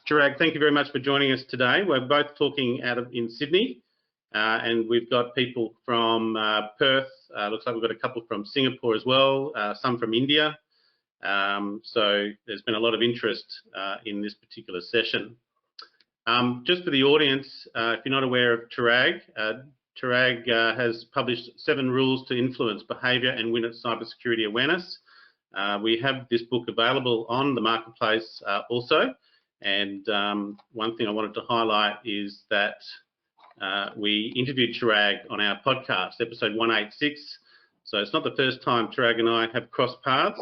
Chirag, thank you very much for joining us today. We're both talking in Sydney, and we've got people from Perth. Looks like we've got a couple from Singapore as well, some from India. So there's been a lot of interest in this particular session. Just for the audience, if you're not aware of Chirag, Chirag has published 7 rules to influence behaviour and win at cybersecurity awareness. We have this book available on the marketplace also. And one thing I wanted to highlight is that we interviewed Chirag on our podcast, episode 186. So it's not the first time Chirag and I have crossed paths.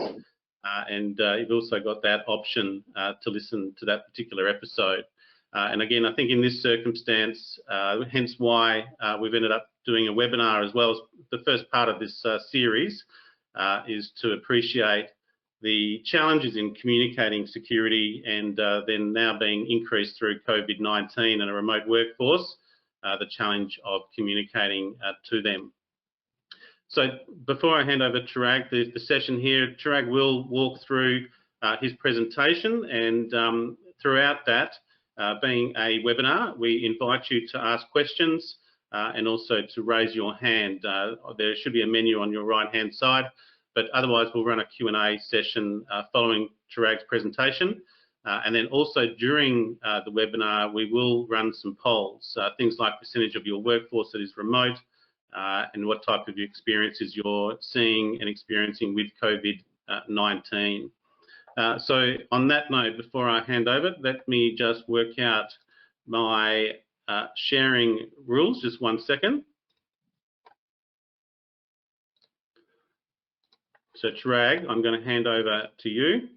And you've also got that option to listen to that particular episode. And again, I think in this circumstance, hence why we've ended up doing a webinar as well as the first part of this series is to appreciate the challenges in communicating security and then now being increased through COVID-19 and a remote workforce, the challenge of communicating to them. So before I hand over to Chirag, the session here, Chirag will walk through his presentation, and throughout that, being a webinar, we invite you to ask questions and also to raise your hand. There should be a menu on your right-hand side, but otherwise we'll run a Q&A session following Chirag's presentation. And then also during the webinar, we will run some polls, things like percentage of your workforce that is remote, and what type of experiences you're seeing and experiencing with COVID-19. So on that note, before I hand over, let me just work out my sharing rules, just one second. So Chirag, I'm going to hand over to you,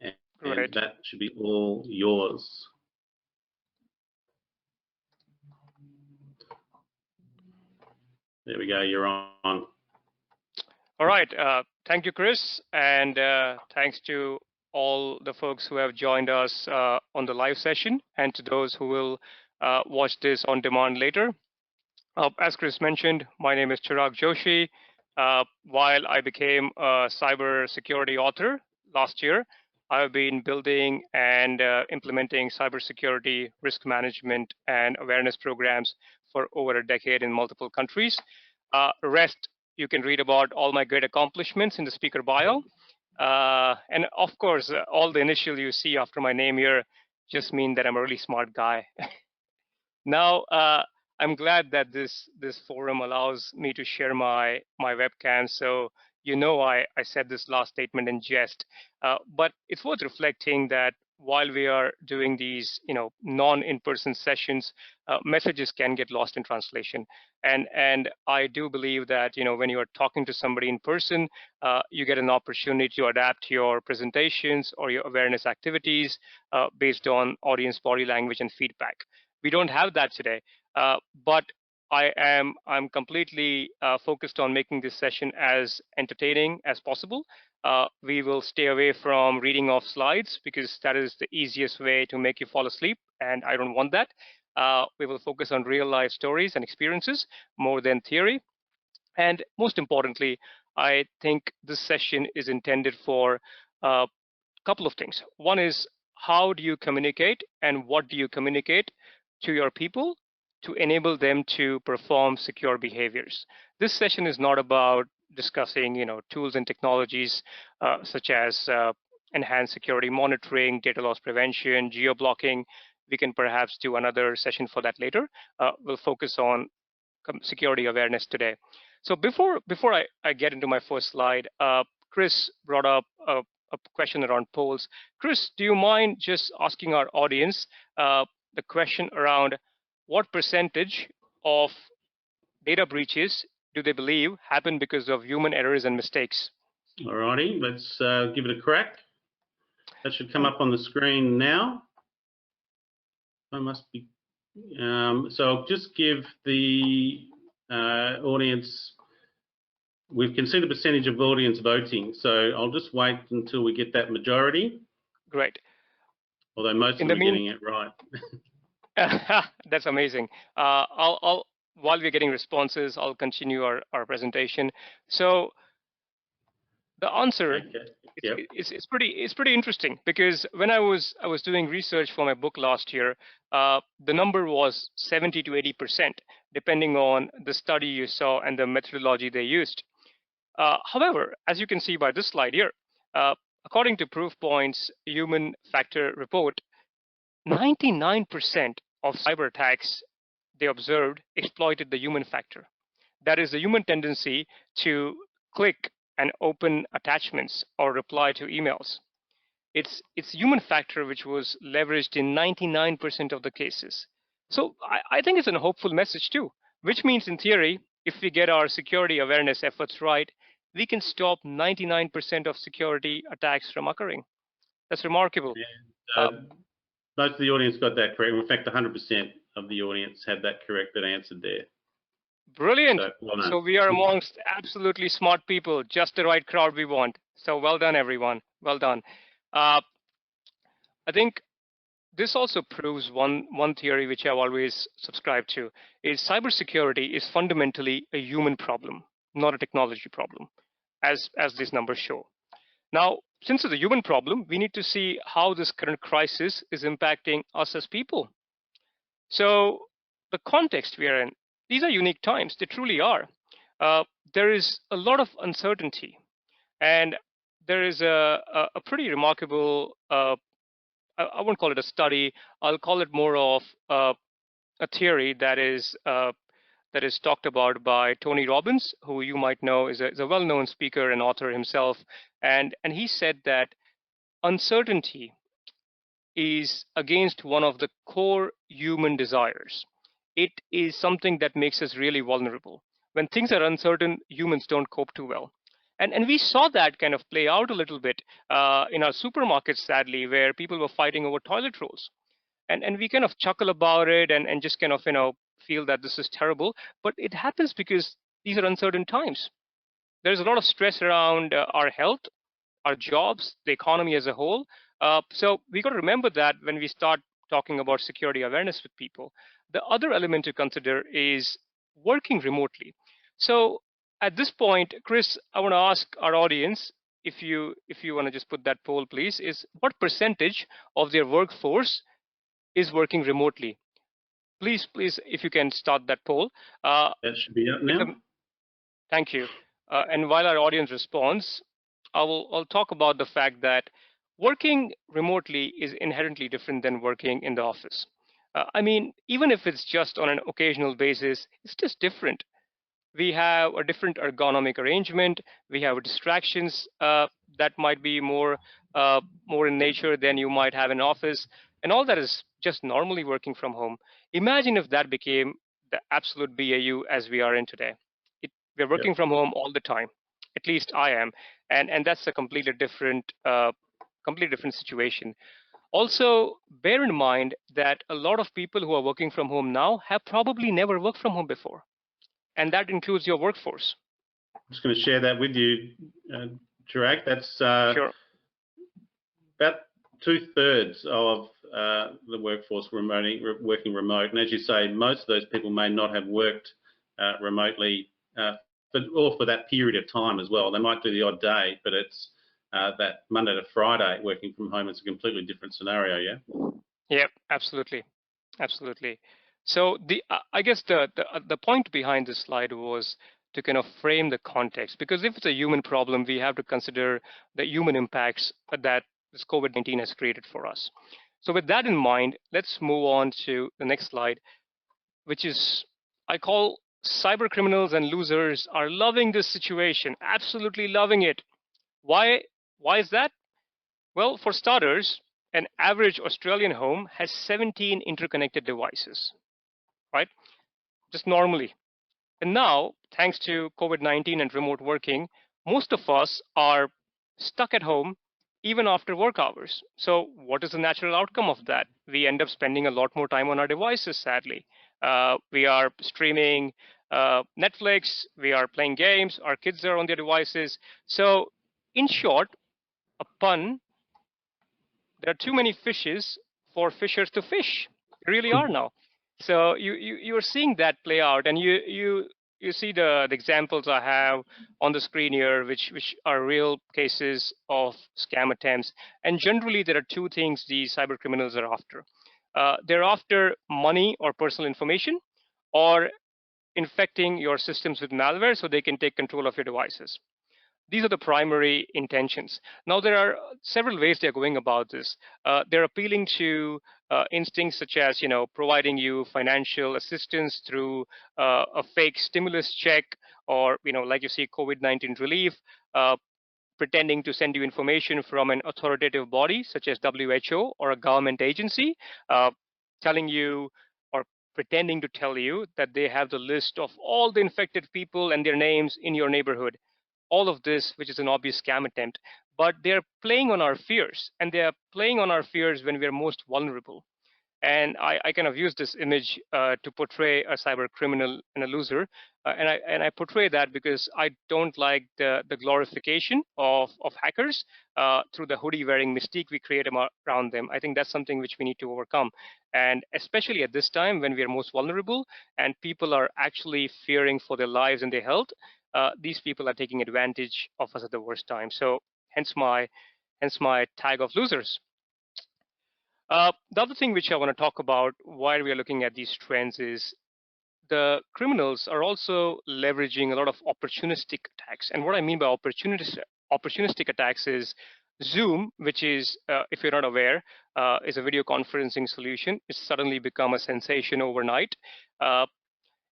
and that should be all yours. There we go, you're on. All right, thank you, Chris, and thanks to all the folks who have joined us on the live session and to those who will watch this on demand later. As Chris mentioned, my name is Chirag Joshi. While I became a cybersecurity author last year, I've been building and implementing cybersecurity risk management and awareness programs for over a decade in multiple countries. Rest, you can read about all my great accomplishments in the speaker bio. And of course, all the initial you see after my name here just mean that I'm a really smart guy. Now, I'm glad that this forum allows me to share my webcam. So, I said this last statement in jest, but it's worth reflecting that while we are doing these, non-in-person sessions, messages can get lost in translation. And I do believe that, when you are talking to somebody in person, you get an opportunity to adapt your presentations or your awareness activities based on audience body language and feedback. We don't have that today, but I'm completely focused on making this session as entertaining as possible. We will stay away from reading off slides because that is the easiest way to make you fall asleep, and I don't want that. We will focus on real life stories and experiences more than theory. And most importantly, I think this session is intended for a couple of things. One is, how do you communicate and what do you communicate to your people to enable them to perform secure behaviors? This session is not about discussing, tools and technologies such as enhanced security monitoring, data loss prevention, geo-blocking. We can perhaps do another session for that later. We'll focus on security awareness today. So before I get into my first slide, Chris brought up a question around polls. Chris, do you mind just asking our audience the question around what percentage of data breaches do they believe happen because of human errors and mistakes? All righty, let's give it a crack. That should come up on the screen now. I must be. So I'll just give the audience. We can see the percentage of audience voting. So I'll just wait until we get that majority. Great. Although most of them are getting it right. That's amazing. While we're getting responses, I'll continue our presentation. So The answer Okay. Yep. it's pretty interesting, because when I was doing research for my book last year, the number was 70 to 80%, depending on the study you saw and the methodology they used. However, as you can see by this slide here, uh, according to Proofpoint's human factor report, 99% of cyber attacks they observed exploited the human factor. That is the human tendency to click and open attachments or reply to emails. It's human factor which was leveraged in 99% of the cases. So I think it's a hopeful message too, which means in theory, if we get our security awareness efforts right, we can stop 99% of security attacks from occurring. That's remarkable. And, most of the audience got that correct. In fact, 100% of the audience had that correct that answered there. Brilliant. So, well done. So we are amongst absolutely smart people, just the right crowd we want. So well done, everyone. Well done. I think this also proves one theory which I've always subscribed to, is cybersecurity is fundamentally a human problem, not a technology problem, as these numbers show. Now, since it's a human problem, we need to see how this current crisis is impacting us as people. So the context we are in, these are unique times. They truly are. There is a lot of uncertainty, and there is a pretty remarkable, I won't call it a study, I'll call it more of a theory that is talked about by Tony Robbins, who you might know is a well-known speaker and author himself. And he said that uncertainty is against one of the core human desires. It is something that makes us really vulnerable. When things are uncertain, humans don't cope too well. And we saw that kind of play out a little bit in our supermarkets, sadly, where people were fighting over toilet rolls. And we kind of chuckle about it and just kind of, feel that this is terrible. But it happens because these are uncertain times. There's a lot of stress around our health, our jobs, the economy as a whole. So we got to remember that when we start talking about security awareness with people. The other element to consider is working remotely. So at this point, Chris, I want to ask our audience, if you want to just put that poll, please, is what percentage of their workforce is working remotely? Please, if you can start that poll. That should be up now. Thank you. And while our audience responds, I'll talk about the fact that working remotely is inherently different than working in the office. I mean, even if it's just on an occasional basis, it's just different. We have a different ergonomic arrangement. We have distractions that might be more in nature than you might have in office, and all that is just normally working from home. Imagine if that became the absolute BAU as we are in today. We're working from home all the time. At least I am, and that's a completely different situation. Also, bear in mind that a lot of people who are working from home now have probably never worked from home before, and that includes your workforce. I'm just going to share that with you, Chirag. That's sure. About 2/3 of the workforce working remote. And as you say, most of those people may not have worked remotely for that period of time as well. They might do the odd day, but it's that Monday to Friday working from home is a completely different scenario, yeah? Yeah, absolutely. Absolutely. So I guess the point behind this slide was to kind of frame the context, because if it's a human problem, we have to consider the human impacts that this COVID-19 has created for us. So with that in mind, let's move on to the next slide, which is, I call, cyber criminals and losers are loving this situation, absolutely loving it. Why is that? Well, for starters, an average Australian home has 17 interconnected devices, right? Just normally. And now, thanks to COVID-19 and remote working, most of us are stuck at home even after work hours. So what is the natural outcome of that? We end up spending a lot more time on our devices, sadly. We are streaming Netflix, we are playing games, our kids are on their devices. So in short, a pun, there are too many fishes for fishers to fish. They really are now. So you're seeing that play out, and you see the examples I have on the screen here, which are real cases of scam attempts. And generally, there are two things these cyber criminals are after. They're after money or personal information, or infecting your systems with malware so they can take control of your devices. These are the primary intentions. Now, there are several ways they're going about this. They're appealing to instincts such as, providing you financial assistance through a fake stimulus check, or, like you see, COVID-19 relief, pretending to send you information from an authoritative body such as WHO or a government agency, telling you or pretending to tell you that they have the list of all the infected people and their names in your neighborhood. All of this, which is an obvious scam attempt, but they're playing on our fears, and they are playing on our fears when we are most vulnerable. And I kind of use this image to portray a cyber criminal and a loser. And I portray that because I don't like the glorification of hackers through the hoodie wearing mystique we create around them. I think that's something which we need to overcome. And especially at this time when we are most vulnerable and people are actually fearing for their lives and their health, these people are taking advantage of us at the worst time. So hence my tag of losers. The other thing which I want to talk about while we are looking at these trends is the criminals are also leveraging a lot of opportunistic attacks. And what I mean by opportunistic attacks is Zoom, which is, if you're not aware, is a video conferencing solution. It's suddenly become a sensation overnight. Uh,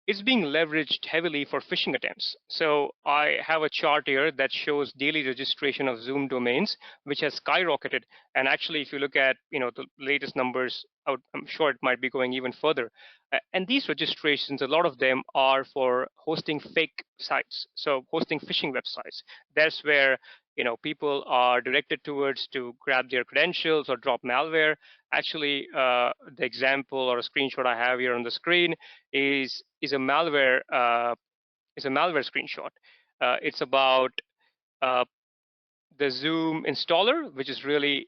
it's being leveraged heavily for phishing attempts. So I have a chart here that shows daily registration of Zoom domains, which has skyrocketed. And actually, if you look at the latest numbers, I'm sure it might be going even further. And these registrations, a lot of them are for hosting fake sites, so hosting phishing websites. That's where people are directed towards to grab their credentials or drop malware. Actually, the example or a screenshot I have here on the screen is a malware screenshot. It's about uh, the Zoom installer, which is really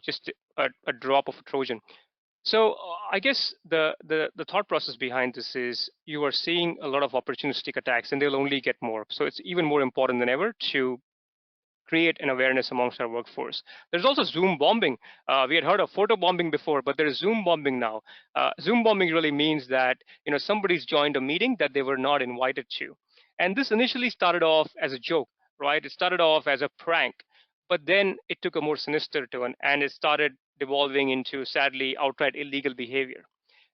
just a drop of a Trojan. So I guess the thought process behind this is you are seeing a lot of opportunistic attacks, and they'll only get more. So it's even more important than ever to create an awareness amongst our workforce. There's also Zoom bombing. We had heard of photo bombing before, but there is Zoom bombing now. Zoom bombing really means that somebody's joined a meeting that they were not invited to, and this initially started off as a joke, right? It started off as a prank, but then it took a more sinister turn, and it started devolving into sadly outright illegal behavior.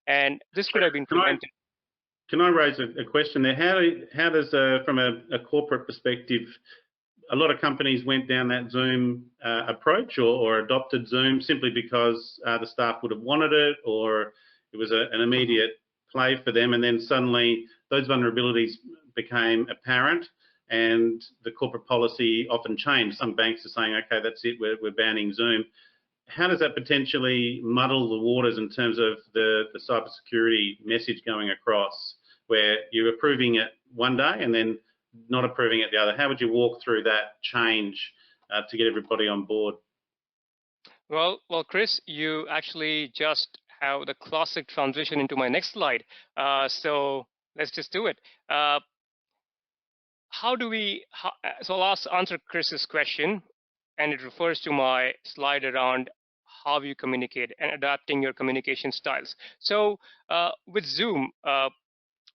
And this could have been prevented. Can I raise a question there? How does, from a corporate perspective, a lot of companies went down that Zoom approach or adopted Zoom simply because the staff would have wanted it, or it was an immediate play for them, and then suddenly those vulnerabilities became apparent and the corporate policy often changed. Some banks are saying, okay, that's it, we're banning Zoom. How does that potentially muddle the waters in terms of the cybersecurity message going across, where you're approving it one day and then not approving it the other? How would you walk through that change to get everybody on board? Well, Chris, you actually just have the classic transition into my next slide. So let's just do it. So I'll answer Chris's question, and it refers to my slide around how you communicate and adapting your communication styles. So with Zoom,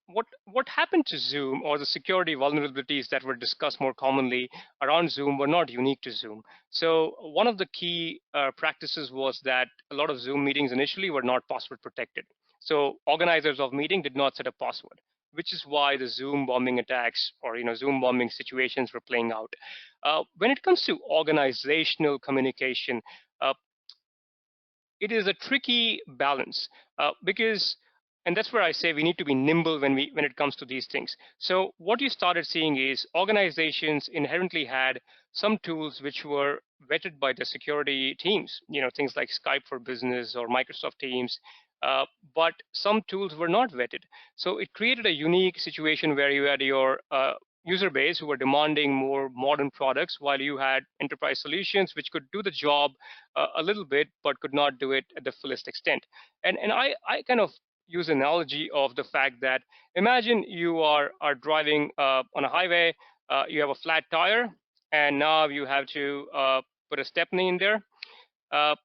what happened to Zoom, or the security vulnerabilities that were discussed more commonly around Zoom, were not unique to Zoom. So one of the key practices was that a lot of Zoom meetings initially were not password protected. So organizers of meeting did not set a password, which is why the Zoom bombing attacks or Zoom bombing situations were playing out. When it comes to organizational communication, uh, it is a tricky balance because, and that's where I say we need to be nimble when it comes to these things. So what you started seeing is organizations inherently had some tools which were vetted by the security teams, things like Skype for Business or Microsoft Teams, but some tools were not vetted. So it created a unique situation where you had your user base who were demanding more modern products, while you had enterprise solutions which could do the job a little bit but could not do it at the fullest extent. And I kind of use an analogy of the fact that imagine you are driving on a highway, you have a flat tire, and now you have to put a stepney in there. Uh,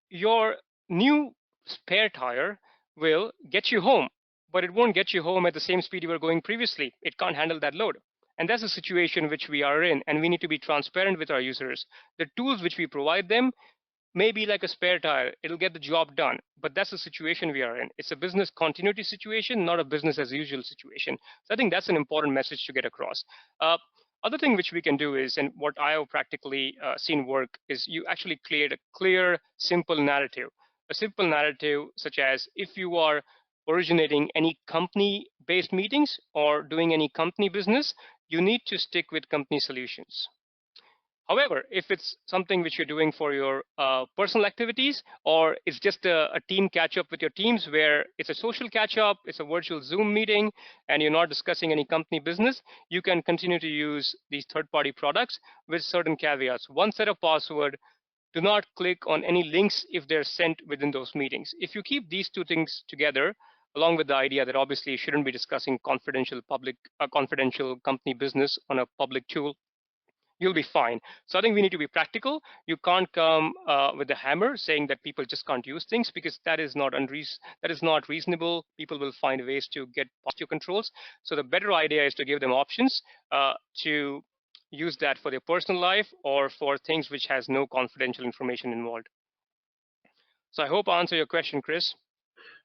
your new spare tire will get you home, but it won't get you home at the same speed you were going previously. It can't handle that load. And that's the situation which we are in, and we need to be transparent with our users. The tools which we provide them maybe like a spare tire, it'll get the job done. But that's the situation we are in. It's a business continuity situation, not a business as usual situation. So I think that's an important message to get across. Other thing which we can do is, and what I have practically seen work, is you actually create a clear, simple narrative. A simple narrative such as if you are originating any company-based meetings or doing any company business, you need to stick with company solutions. However, if it's something which you're doing for your personal activities, or it's just a team catch up with your teams where it's a social catch up, it's a virtual Zoom meeting, and you're not discussing any company business, you can continue to use these third-party products with certain caveats. One set of password, do not click on any links if they're sent within those meetings. If you keep these two things together, along with the idea that obviously you shouldn't be discussing confidential company business on a public tool, you'll be fine. So I think we need to be practical. You can't come with a hammer saying that people just can't use things, because that is not reasonable. People will find ways to get past your controls. So the better idea is to give them options to use that for their personal life or for things which has no confidential information involved. So I hope I answered your question, Chris.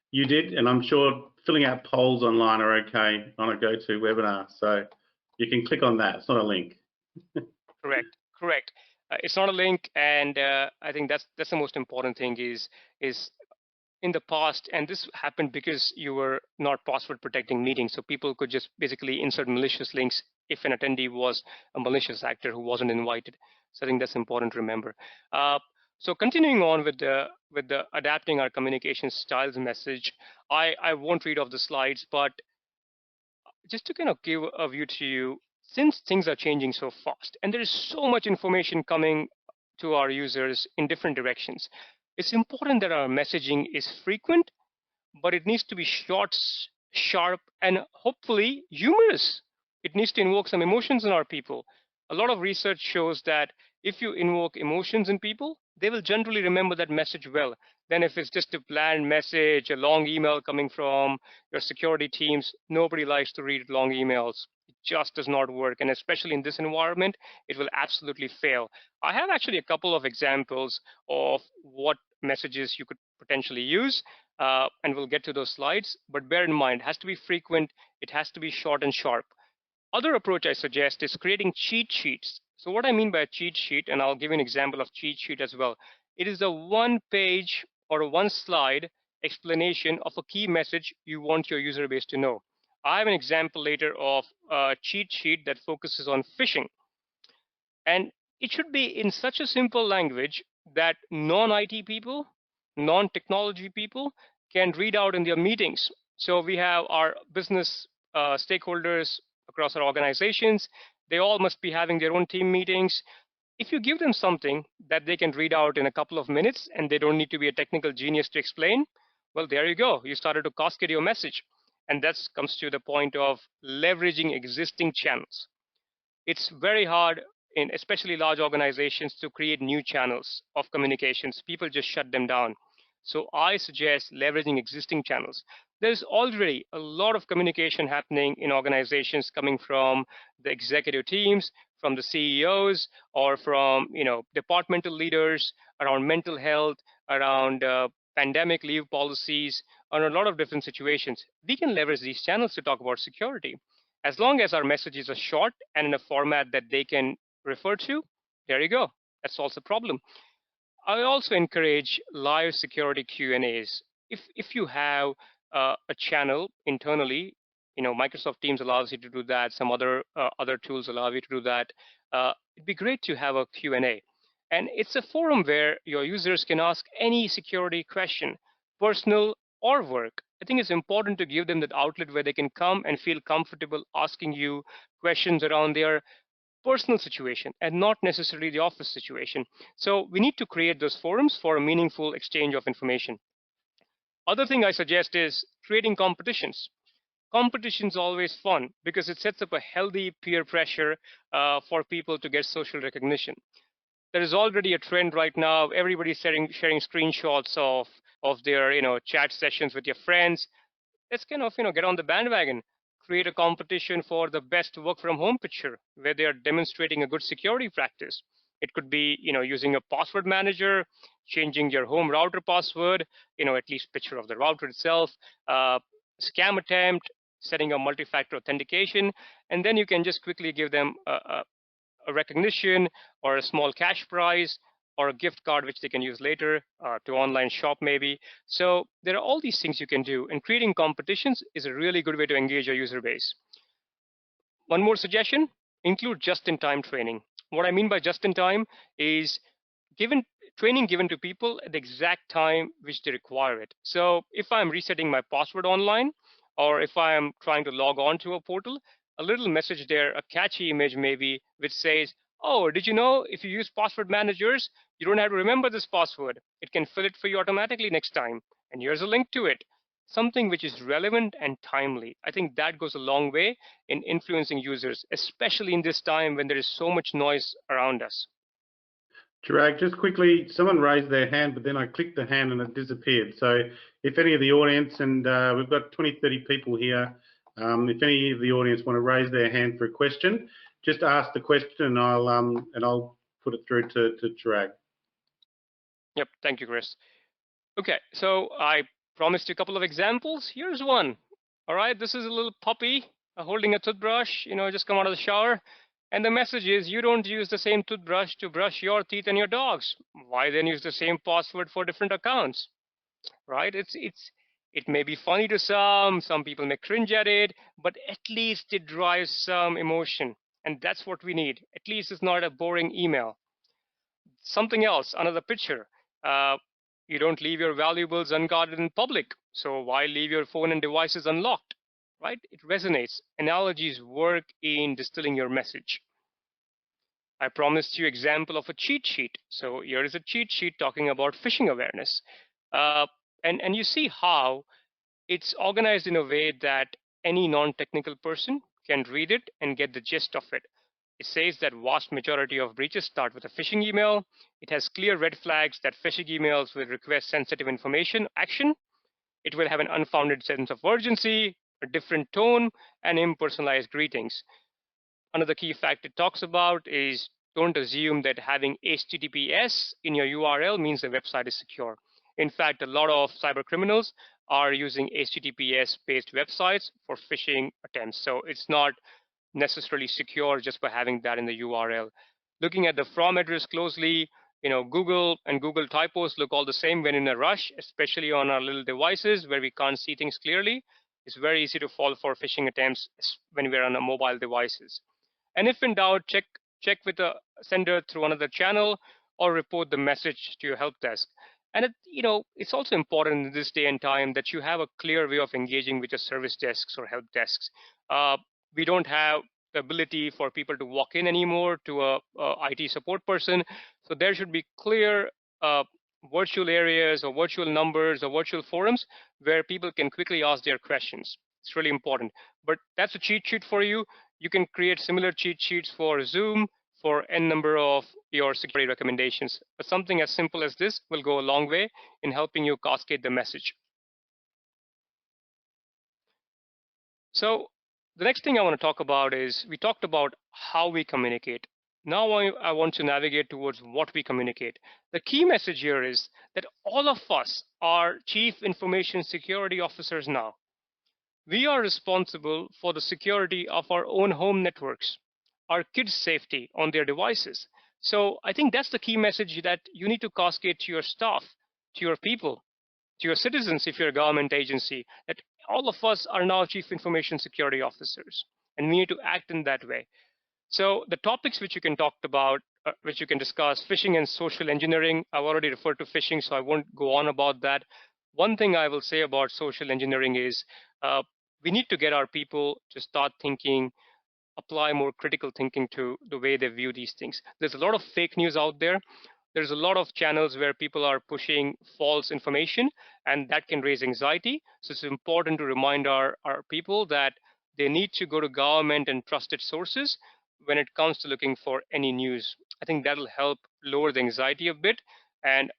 You did, and I'm sure filling out polls online are okay on a GoToWebinar. So you can click on that. It's not a link. Correct. It's not a link, and I think that's the most important thing is in the past, and this happened because you were not password protecting meetings, so people could just basically insert malicious links if an attendee was a malicious actor who wasn't invited. So I think that's important to remember. So continuing on with the adapting our communication styles message, I won't read off the slides, but just to kind of give a view to you, since things are changing so fast and there is so much information coming to our users in different directions, it's important that our messaging is frequent, but it needs to be short, sharp, and hopefully humorous. It needs to invoke some emotions in our people. A lot of research shows that if you invoke emotions in people, they will generally remember that message well. Then if it's just a bland message, a long email coming from your security teams, nobody likes to read long emails. It just does not work. And especially in this environment, it will absolutely fail. I have actually a couple of examples of what messages you could potentially use. And we'll get to those slides, but bear in mind, it has to be frequent, it has to be short and sharp. Other approach I suggest is creating cheat sheets. So what I mean by a cheat sheet, and I'll give you an example of cheat sheet as well. It is a one page or a one slide explanation of a key message you want your user base to know. I have an example later of a cheat sheet that focuses on phishing. And it should be in such a simple language that non-IT people, non-technology people can read out in their meetings. So we have our business stakeholders across our organizations. They all must be having their own team meetings. If you give them something that they can read out in a couple of minutes and they don't need to be a technical genius to explain, well, there you go. You started to cascade your message. And that comes to the point of leveraging existing channels. It's very hard in especially large organizations to create new channels of communications. People just shut them down. So I suggest leveraging existing channels. There's already a lot of communication happening in organizations coming from the executive teams, from the CEOs, or from departmental leaders around mental health, around pandemic leave policies, on a lot of different situations. We can leverage these channels to talk about security. As long as our messages are short and in a format that they can refer to, there you go. That solves the problem. I also encourage live security Q&As. If you have a channel internally, Microsoft Teams allows you to do that. Some other tools allow you to do that. It'd be great to have a Q&A. And it's a forum where your users can ask any security question, personal or work. I think it's important to give them that outlet where they can come and feel comfortable asking you questions around their personal situation and not necessarily the office situation. So we need to create those forums for a meaningful exchange of information. Other thing I suggest is creating competitions. Competition's always fun because it sets up a healthy peer pressure for people to get social recognition. There is already a trend right now. Everybody's sharing screenshots of their chat sessions with your friends. Let's kind of get on the bandwagon, create a competition for the best work from home picture where they are demonstrating a good security practice. It could be using a password manager, changing your home router password, at least picture of the router itself, uh, scam attempt, setting up multi-factor authentication, and then you can just quickly give them a recognition or a small cash prize or a gift card which they can use later to online shop maybe. So there are all these things you can do, and creating competitions is a really good way to engage your user base. One more suggestion: include just-in-time training. What I mean by just-in-time is given training given to people at the exact time which they require it. So if I'm resetting my password online, or if I am trying to log on to a portal, a little message there, a catchy image maybe, which says, oh, did you know if you use password managers, you don't have to remember this password. It can fill it for you automatically next time. And here's a link to it. Something which is relevant and timely. I think that goes a long way in influencing users, especially in this time when there is so much noise around us. Chirag, just quickly, someone raised their hand, but then I clicked the hand and it disappeared. So if any of the audience, and we've got 20, 30 people here, if any of the audience want to raise their hand for a question, just ask the question and I'll put it through to Chirag. Yep, thank you, Chris. Okay, so I promised you a couple of examples. Here's one. All right, this is a little puppy holding a toothbrush, just come out of the shower. And the message is, you don't use the same toothbrush to brush your teeth and your dog's. Why then use the same password for different accounts? Right? It may be funny to some people may cringe at it, but at least it drives some emotion. And that's what we need. At least it's not a boring email. Something else, another picture. Uh, you don't leave your valuables unguarded in public, so why leave your phone and devices unlocked? Right? It resonates. Analogies work in distilling your message. I promised you example of a cheat sheet. So here is a cheat sheet talking about phishing awareness. Uh, and you see how it's organized in a way that any non-technical person can read it and get the gist of it. It says that vast majority of breaches start with a phishing email. It has clear red flags that phishing emails will request sensitive information action. It will have an unfounded sense of urgency, a different tone, and impersonalized greetings. Another key fact it talks about is don't assume that having HTTPS in your URL means the website is secure. In fact, a lot of cyber criminals are using HTTPS-based websites for phishing attempts. So it's not necessarily secure just by having that in the URL. Looking at the from address closely, Google and Google typos look all the same when in a rush, especially on our little devices where we can't see things clearly. It's very easy to fall for phishing attempts when we're on our mobile devices. And if in doubt, check with the sender through another channel or report the message to your help desk. And it's also important in this day and time that you have a clear way of engaging with your service desks or help desks. We don't have the ability for people to walk in anymore to a IT support person. So there should be clear virtual areas or virtual numbers or virtual forums where people can quickly ask their questions. It's really important. But that's a cheat sheet for you. You can create similar cheat sheets for Zoom for n number of your security recommendations. But something as simple as this will go a long way in helping you cascade the message. So the next thing I want to talk about is we talked about how we communicate. Now I want to navigate towards what we communicate. The key message here is that all of us are chief information security officers now. We are responsible for the security of our own home networks, our kids' safety on their devices. So I think that's the key message that you need to cascade to your staff, to your people, to your citizens if you're a government agency, that all of us are now chief information security officers, and we need to act in that way. So the topics which you can talk about, which you can discuss, phishing and social engineering. I've already referred to phishing, so I won't go on about that. One thing I will say about social engineering is we need to get our people to start thinking, apply more critical thinking to the way they view these things. There's a lot of fake news out there. there's a lot of channels where people are pushing false information, and that can raise anxiety. So it's important to remind our people that they need to go to government and trusted sources when it comes to looking for any news. I think that'll help lower the anxiety a bit, and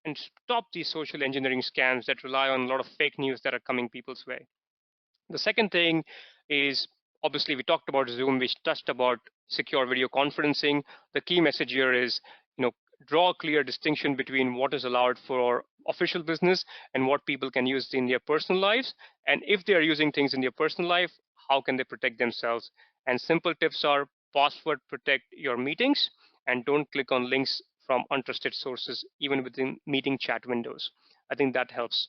and stop these social engineering scams that rely on a lot of fake news that are coming people's way. The second thing is, obviously we talked about Zoom, we touched about secure video conferencing. The key message here is, draw a clear distinction between what is allowed for official business and what people can use in their personal lives. And if they are using things in their personal life, how can they protect themselves? And simple tips are: password protect your meetings, and don't click on links from untrusted sources, even within meeting chat windows. I think that helps.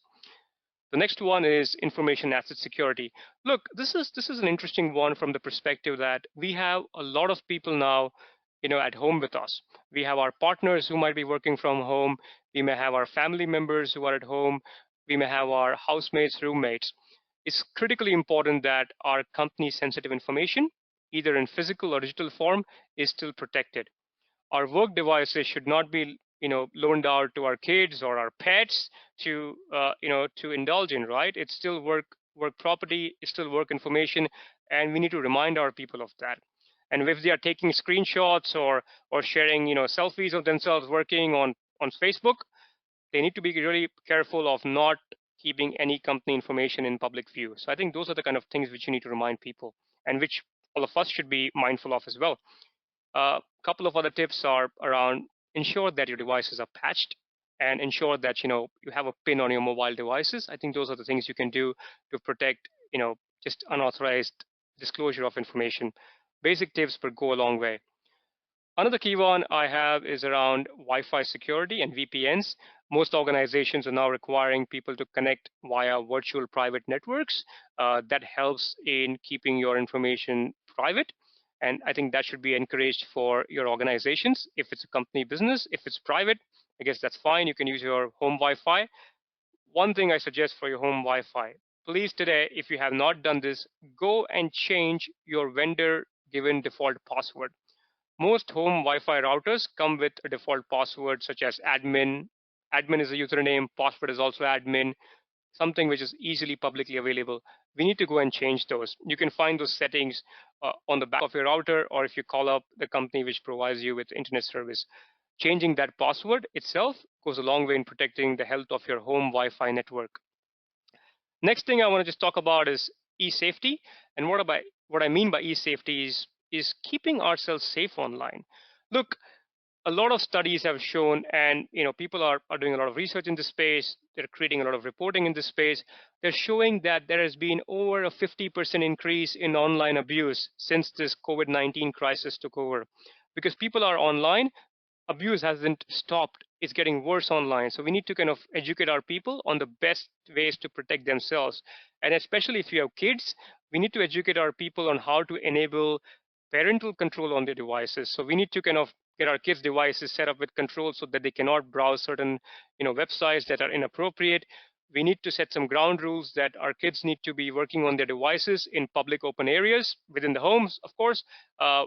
The next one is information asset security. Look, this is an interesting one from the perspective that we have a lot of people now, at home with us. We have our partners who might be working from home. We may have our family members who are at home. We may have our housemates, roommates. It's critically important that our company sensitive information, either in physical or digital form, is still protected. Our work devices should not be loaned out to our kids or our pets to indulge in, right? It's still work property, it's still work information, and we need to remind our people of that. And if they are taking screenshots or sharing selfies of themselves working on Facebook, they need to be really careful of not keeping any company information in public view. So I think those are the kind of things which you need to remind people, and which all of us should be mindful of as well. A couple of other tips are around: ensure that your devices are patched, and ensure that you have a pin on your mobile devices. I think those are the things you can do to protect just unauthorized disclosure of information. Basic tips will go a long way. Another key one I have is around Wi-Fi security and VPNs. Most organizations are now requiring people to connect via virtual private networks. That helps in keeping your information private. And I think that should be encouraged for your organizations. If it's a company business, if it's private, I guess that's fine. You can use your home Wi-Fi. One thing I suggest for your home Wi-Fi: please today, if you have not done this, go and change your vendor given default password. Most home Wi-Fi routers come with a default password such as admin. Admin is a username, password is also admin, something which is easily publicly available. We need to go and change those. You can find those settings on the back of your router, or if you call up the company which provides you with internet service. Changing that password itself goes a long way in protecting the health of your home Wi-Fi network. Next thing I want to just talk about is e-safety. And what I mean by e-safety is keeping ourselves safe online. Look, a lot of studies have shown, and people are doing a lot of research in this space. They're creating a lot of reporting in this space. They're showing that there has been over a 50% increase in online abuse since this COVID-19 crisis took over, because people are online. Abuse hasn't stopped, it's getting worse online. So we need to kind of educate our people on the best ways to protect themselves. And especially if you have kids, we need to educate our people on how to enable parental control on their devices. So we need to kind of get our kids' devices set up with controls so that they cannot browse certain websites that are inappropriate. We need to set some ground rules that our kids need to be working on their devices in public open areas within the homes, of course,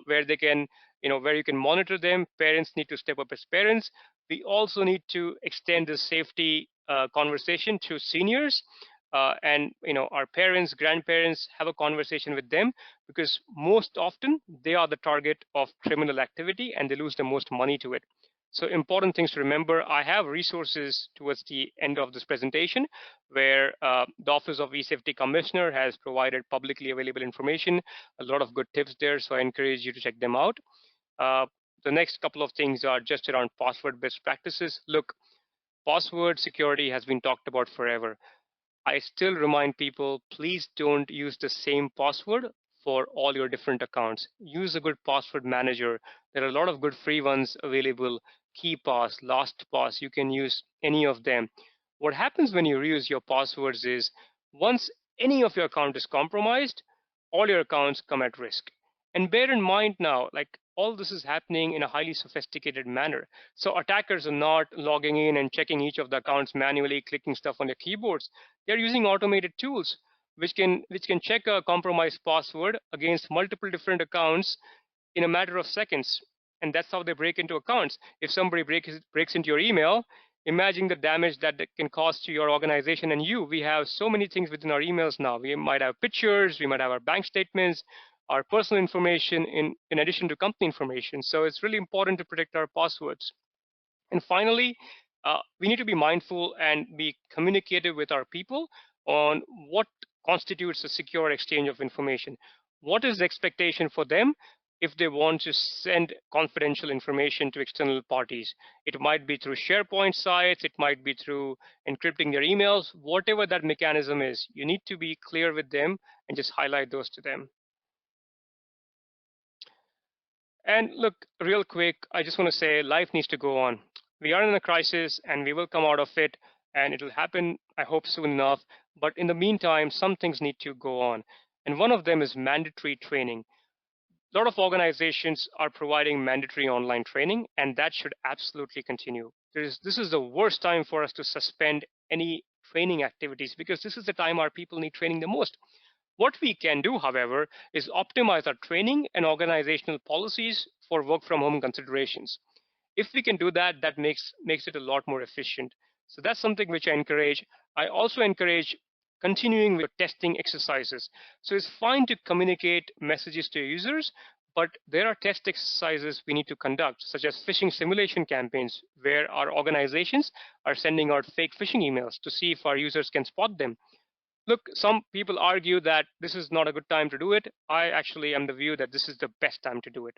where they can, where you can monitor them. Parents need to step up as parents. We also need to extend the safety conversation to seniors, and our parents, grandparents, have a conversation with them, because most often they are the target of criminal activity and they lose the most money to it. So important things to remember. I have resources towards the end of this presentation where the Office of E-Safety Commissioner has provided publicly available information, a lot of good tips there. So I encourage you to check them out. The next couple of things are just around password best practices. Look, password security has been talked about forever. I still remind people, please don't use the same password for all your different accounts. Use a good password manager. There are a lot of good free ones available. KeyPass, LastPass, you can use any of them. What happens when you reuse your passwords is, once any of your account is compromised, all your accounts come at risk. And bear in mind now, like, all this is happening in a highly sophisticated manner. So attackers are not logging in and checking each of the accounts manually, clicking stuff on their keyboards. They're using automated tools which can check a compromised password against multiple different accounts in a matter of seconds. and that's how they break into accounts. If somebody breaks into your email, imagine the damage that can cause to your organization and you. We have so many things within our emails now. We might have pictures, we might have our bank statements, our personal information in addition to company information. So it's really important to protect our passwords. And finally, we need to be mindful and be communicative with our people on what constitutes a secure exchange of information. What is the expectation for them if they want to send confidential information to external parties? It might be through SharePoint sites, it might be through encrypting their emails, whatever that mechanism is. You need to be clear with them and just highlight those to them. And look, real quick, I just want to say life needs to go on. We are in a crisis and we will come out of it, and it will happen, I hope, soon enough. But in the meantime, some things need to go on. And one of them is mandatory training. A lot of organizations are providing mandatory online training, and that should absolutely continue. This is the worst time for us to suspend any training activities, because this is the time our people need training the most. What we can do, however, is optimize our training and organizational policies for work from home considerations. If we can do that, that makes it a lot more efficient. So that's something which I encourage. I also encourage continuing with testing exercises. So it's fine to communicate messages to users, but there are test exercises we need to conduct, such as phishing simulation campaigns, where our organizations are sending out fake phishing emails to see if our users can spot them. Look, some people argue that this is not a good time to do it. I actually am the view that this is the best time to do it,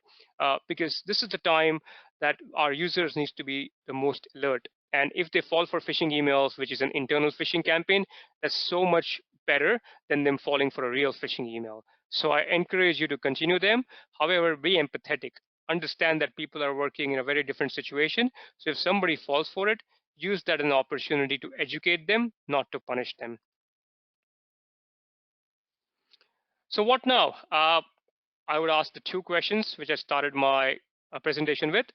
because this is the time that our users needs to be the most alert. And if they fall for phishing emails, which is an internal phishing campaign, that's so much better than them falling for a real phishing email. So I encourage you to continue them. However, be empathetic. Understand that people are working in a very different situation. So if somebody falls for it, use that as an opportunity to educate them, not to punish them. So what now? I would ask the two questions which I started my presentation with.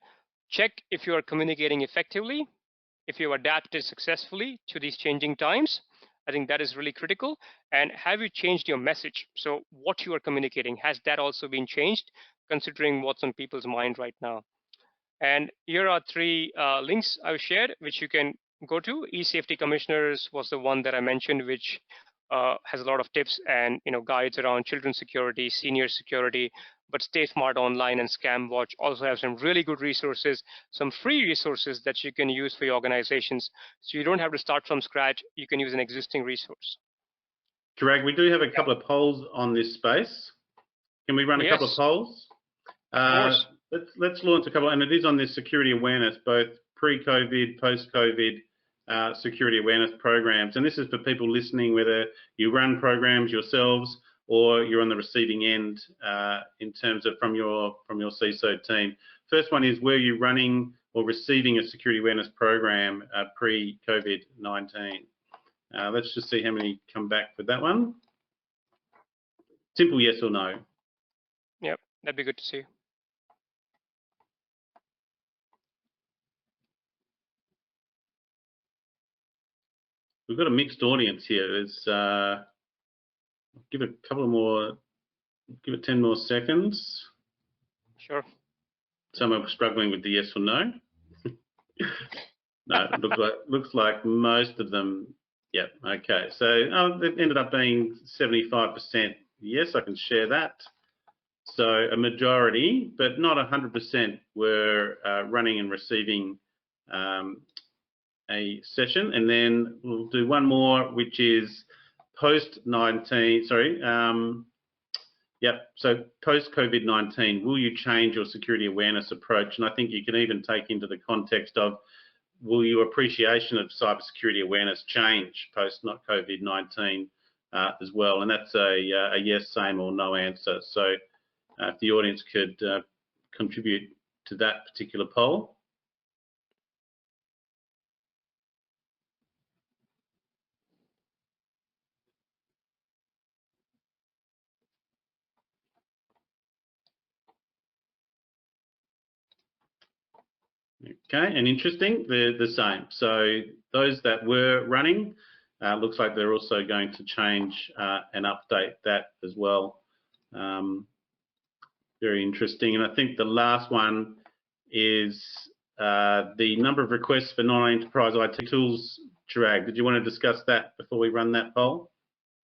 Check if you are communicating effectively, if you adapted successfully to these changing times. I think that is really critical. And have you changed your message? So what you are communicating, has that also been changed, considering what's on people's mind right now? And here are three links I've shared, which you can go to. eSafety Commissioners was the one that I mentioned, which has a lot of tips and guides around children's security, senior security. But Stay Smart Online and Scam Watch also have some really good resources, some free resources that you can use for your organizations. So you don't have to start from scratch. You can use an existing resource. Chirag, we do have a couple of polls on this space. Can we run a couple of polls? Of course. Let's launch a couple, and it is on this security awareness, both pre-COVID, post-COVID security awareness programs. And this is for people listening, whether you run programs yourselves or you're on the receiving end in terms of from your CISO team. First one is, were you running or receiving a security awareness program pre-COVID-19? Let's just see how many come back with that one. Simple yes or no. Yep, that'd be good to see. We've got a mixed audience here. There's, give it a couple more, give it 10 more seconds. Sure. Some are struggling with the yes or no. No, it looks like most of them. Yeah, okay. So it ended up being 75% yes, I can share that. So a majority, but not 100%, were running and receiving a session. And then we'll do one more, which is post-19, sorry. Yep, so post-COVID-19, will you change your security awareness approach? And I think you can even take into the context of, will your appreciation of cybersecurity awareness change post-COVID-19 as well? And that's a yes, same, or no answer. So if the audience could contribute to that particular poll. Okay, and interesting, they're the same. So those that were running, looks like they're also going to change and update that as well. Very interesting. And I think the last one is the number of requests for non-enterprise IT tools. Chirag, did you want to discuss that before we run that poll?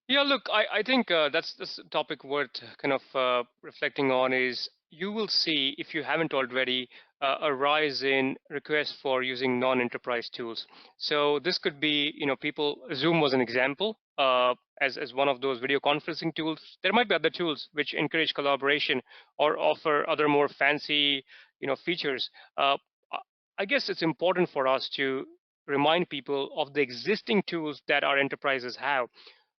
Yeah, look, I think that's a topic worth kind of reflecting on. Is you will see, if you haven't already, a rise in requests for using non-enterprise tools. So this could be, people. Zoom was an example, as one of those video conferencing tools. There might be other tools which encourage collaboration or offer other more fancy, features. I I guess it's important for us to remind people of the existing tools that our enterprises have,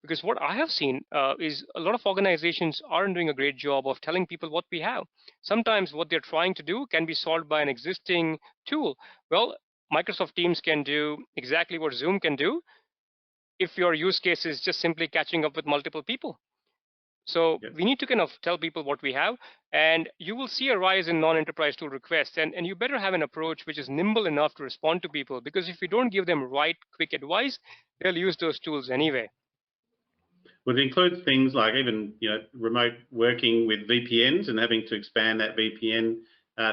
because what I have seen is a lot of organizations aren't doing a great job of telling people what we have. Sometimes what they're trying to do can be solved by an existing tool. Well, Microsoft Teams can do exactly what Zoom can do if your use case is just simply catching up with multiple people. So Yep. we need to kind of tell people what we have, and you will see a rise in non-enterprise tool requests. And you better have an approach which is nimble enough to respond to people, because if you don't give them right, quick advice, they'll use those tools anyway. Well, it includes things like even remote working with VPNs and having to expand that VPN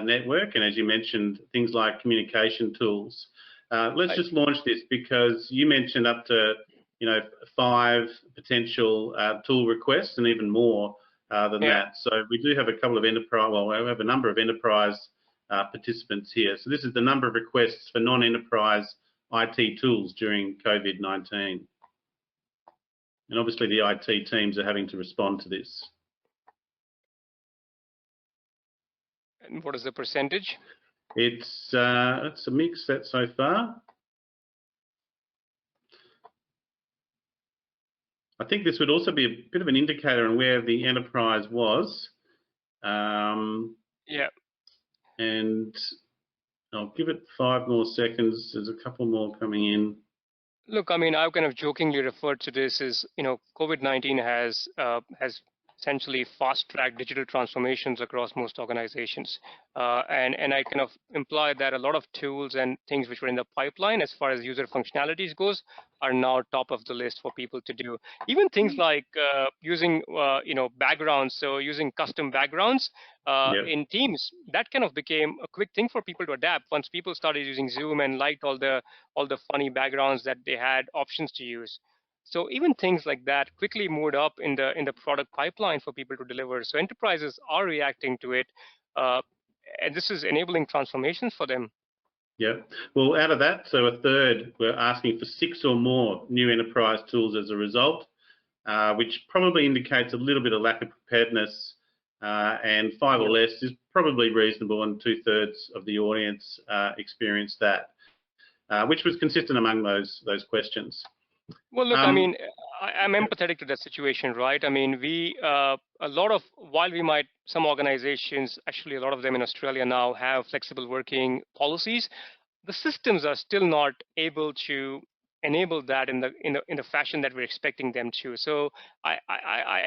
network, and as you mentioned, things like communication tools. Let's just launch this, because you mentioned up to 5 potential tool requests and even more than that. So we do have a couple of enterprise. Well, we have a number of enterprise participants here. So this is the number of requests for non-enterprise IT tools during COVID-19. And obviously the IT teams are having to respond to this. And what is the percentage? It's a mix that so far. I think this would also be a bit of an indicator on where the enterprise was. Yeah. And I'll give it 5 more seconds. There's a couple more coming in. Look, I mean, I've kind of jokingly referred to this as, COVID-19 has essentially fast-tracked digital transformations across most organizations, and I kind of imply that a lot of tools and things which were in the pipeline as far as user functionalities goes are now top of the list for people to do. Even things like using backgrounds, so using custom backgrounds in Teams, that kind of became a quick thing for people to adapt once people started using Zoom and liked all the funny backgrounds that they had options to use. So even things like that quickly moved up in the product pipeline for people to deliver. So enterprises are reacting to it, and this is enabling transformations for them. Yeah. Well, out of that, so a third were asking for 6 or more new enterprise tools as a result, which probably indicates a little bit of lack of preparedness, and 5 or less is probably reasonable, and 2/3 of the audience experienced that, which was consistent among those questions. Well, look, I mean, I'm empathetic to that situation, right? I mean, while we might, some organizations, actually a lot of them in Australia now, have flexible working policies, the systems are still not able to enable that in the fashion that we're expecting them to. So I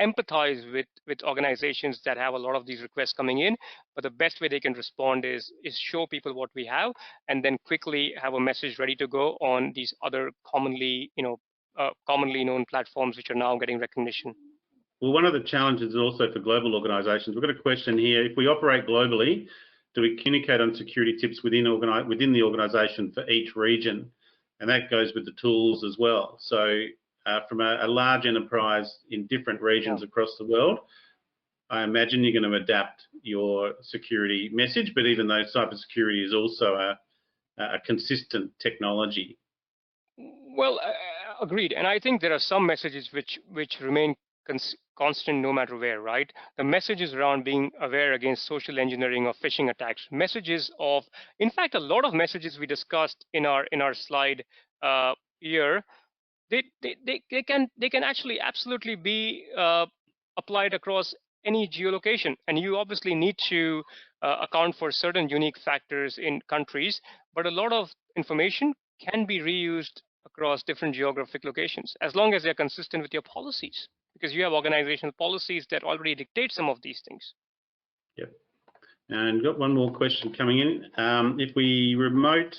empathize with organizations that have a lot of these requests coming in, but the best way they can respond is show people what we have, and then quickly have a message ready to go on these other commonly known platforms which are now getting recognition. Well, one of the challenges also for global organisations, we've got a question here. If we operate globally, do we communicate on security tips within the organisation for each region? And that goes with the tools as well. So from a large enterprise in different regions across the world, I imagine you're going to adapt your security message, but even though cybersecurity is also a consistent technology. Well, agreed. And I think there are some messages which remain constant no matter where, right? The messages around being aware against social engineering or phishing attacks, messages of, in fact, a lot of messages we discussed in our slide here, they can actually absolutely be applied across any geolocation. And you obviously need to account for certain unique factors in countries, but a lot of information can be reused across different geographic locations, as long as they're consistent with your policies, because you have organizational policies that already dictate some of these things. Yep. And got one more question coming in. If we remote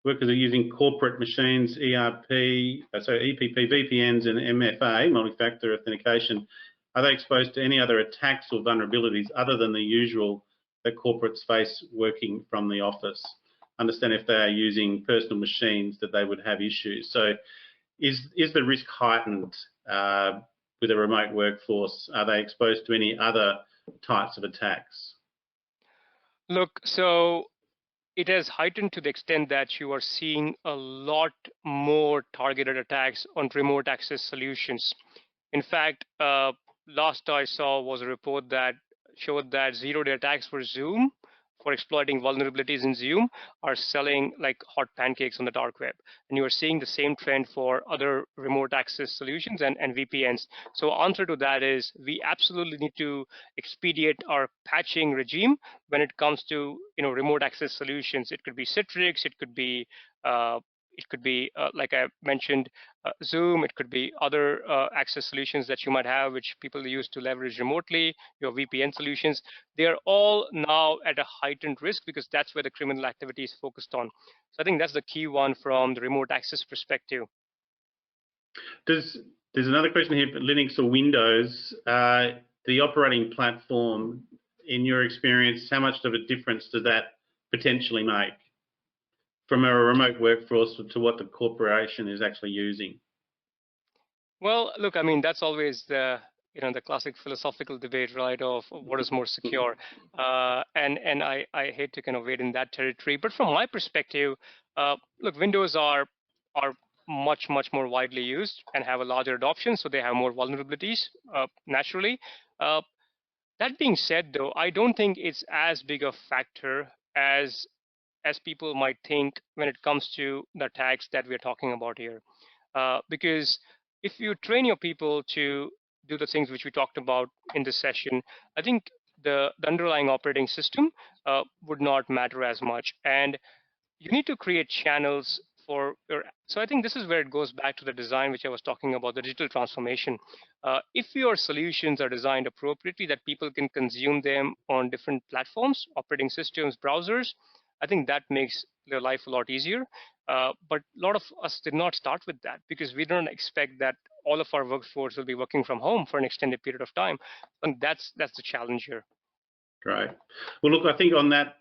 workers are using corporate machines, EPP, VPNs, and MFA, multi-factor authentication, are they exposed to any other attacks or vulnerabilities other than the usual that corporates face working from the office. Understand if they are using personal machines that they would have issues. So is the risk heightened with a remote workforce? Are they exposed to any other types of attacks? Look, so it has heightened to the extent that you are seeing a lot more targeted attacks on remote access solutions. In fact, last I saw was a report that showed that zero-day attacks for Zoom, for exploiting vulnerabilities in Zoom, are selling like hot pancakes on the dark web. And you are seeing the same trend for other remote access solutions and VPNs. So answer to that is we absolutely need to expedite our patching regime when it comes to remote access solutions. It could be Citrix, uh, it could be like I mentioned, Zoom. It could be other access solutions that you might have, which people use to leverage remotely, your VPN solutions. They are all now at a heightened risk because that's where the criminal activity is focused on. So I think that's the key one from the remote access perspective. There's another question here for Linux or Windows. The operating platform, in your experience, how much of a difference does that potentially make from a remote workforce to what the corporation is actually using? Well, look, I mean, that's always the classic philosophical debate, right, of what is more secure. And I hate to kind of wade in that territory. But from my perspective, look, Windows are much, much more widely used and have a larger adoption, so they have more vulnerabilities naturally. Uh, that being said, though, I don't think it's as big a factor as people might think when it comes to the attacks that we're talking about here. Because if you train your people to do the things which we talked about in this session, I think the underlying operating system would not matter as much. And you need to create channels for your. So I think this is where it goes back to the design which I was talking about, the digital transformation. If your solutions are designed appropriately, that people can consume them on different platforms, operating systems, browsers, I think that makes their life a lot easier. But a lot of us did not start with that because we don't expect that all of our workforce will be working from home for an extended period of time. And that's the challenge here. Great. Well, look, I think on that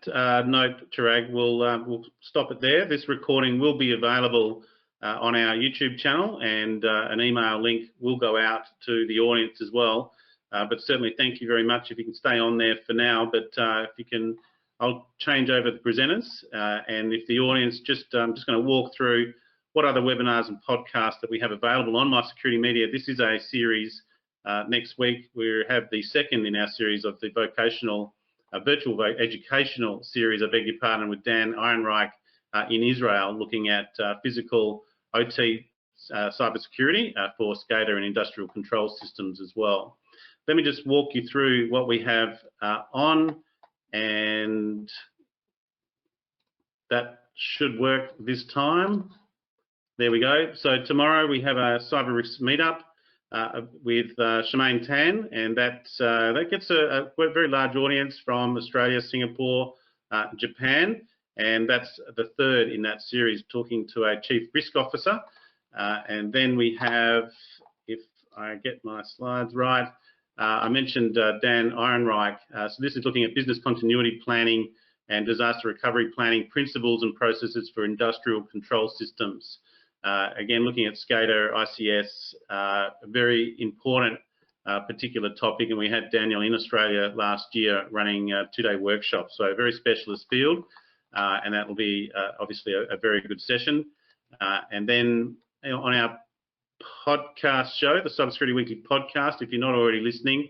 note, Chirag, we'll stop it there. This recording will be available on our YouTube channel, and an email link will go out to the audience as well. But certainly, thank you very much. If you can stay on there for now, but if you can, I'll change over the presenters, and if the audience I'm just going to walk through what other webinars and podcasts that we have available on My Security Media. This is a series. Next week, we have the second in our series of the vocational, virtual educational series, I beg your pardon, with Dan Ehrenreich in Israel, looking at physical OT cybersecurity for SCADA and industrial control systems as well. Let me just walk you through what we have on, and that should work this time. There we go. So tomorrow we have a cyber risk meetup with Shemaine Tan, and that gets a very large audience from Australia, Singapore, Japan, and that's the third in that series, talking to a chief risk officer. And then we have, if I get my slides right, I mentioned Dan Ehrenreich. So this is looking at business continuity planning and disaster recovery planning principles and processes for industrial control systems. Again, looking at SCADA, ICS, a very important particular topic, and we had Daniel in Australia last year running a two-day workshop, so a very specialist field, and that will be obviously a very good session. And then on our podcast show, the Cybersecurity Weekly podcast, if you're not already listening,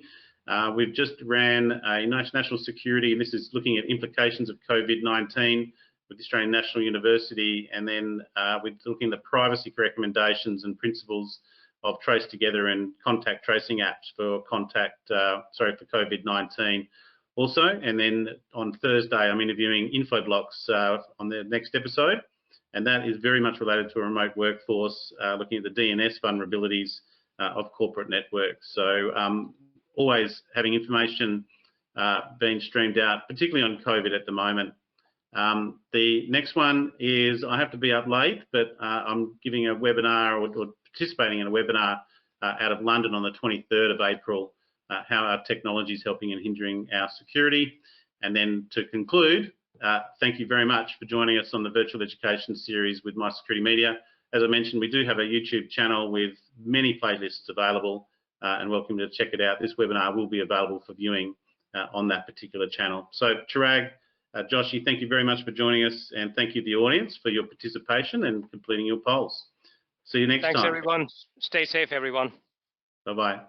we've just ran a national security, and this is looking at implications of COVID-19 with the Australian National University, and then we're looking at the privacy recommendations and principles of Trace Together and contact tracing apps for for COVID-19 also. And then on Thursday, I'm interviewing Infoblox on the next episode, and that is very much related to a remote workforce, looking at the DNS vulnerabilities of corporate networks. So always having information being streamed out, particularly on COVID at the moment. The next one is, I have to be up late, but I'm giving a webinar or participating in a webinar out of London on the 23rd of April, how our technology is helping and hindering our security. And then to conclude, thank you very much for joining us on the virtual education series with My Security Media. As I mentioned, we do have a YouTube channel with many playlists available, and welcome to check it out. This webinar will be available for viewing on that particular channel. So Chirag, Joshi, thank you very much for joining us, and thank you to the audience for your participation and completing your polls. See you next time. Thanks, everyone. Stay safe, everyone. Bye-bye.